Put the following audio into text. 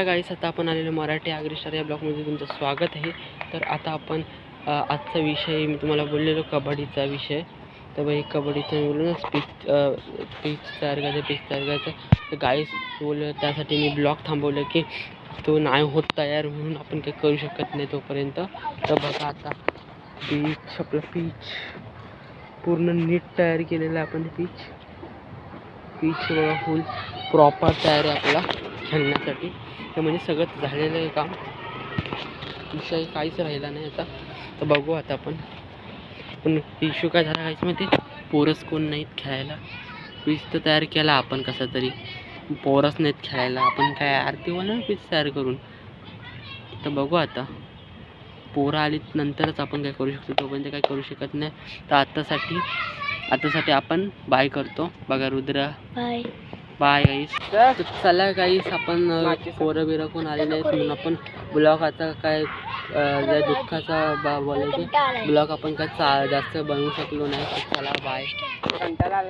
गाईस, आता आपण आलेलो मराठी आगरी या ब्लॉगमध्ये तुमचं स्वागत आहे. तर आता आपण आजचा विषय मी तुम्हाला बोललेलो कबड्डीचा विषय. तर बाई कबड्डीचं बोललो ना, पिच तयार करायचं. तर गाईस बोललं त्यासाठी मी ब्लॉग थांबवलं की तो नाही होत तयार, म्हणून आपण काही करू शकत नाही तोपर्यंत. तर बघा आता आपलं पीच पूर्ण नीट तयार केलेलं आहे आपण. पीच बघा फुल प्रॉपर तयार आहे आपला खेळण्यासाठी. तर म्हणजे सगळं झालेलं आहे काम, विषय काहीच राहिला नाही आता. तर बघू आता पण इश्यू काय झाला काहीच माहिती, पोरस कोण नाहीत खेळायला. पीच तर तयार केला आपण कसा तरी, पोरस नाहीत खेळायला. आपण काय आरती ना पीच तयार करून. तर बघू आता पोरं आलीत नंतरच आपण काय करू शकतो, तोपर्यंत काय करू शकत नाही. तर आतासाठी आपण बाय करतो. बघा रुद्र बाय गाईस. तर चला गाईस, आपण पोरं बिरं कोण आले नाहीत म्हणून आपण ब्लॉग आता काय दुःखाचा बोलायचे ब्लॉग आपण काय जास्त बनवू शकलो नाही. तर चला बाय.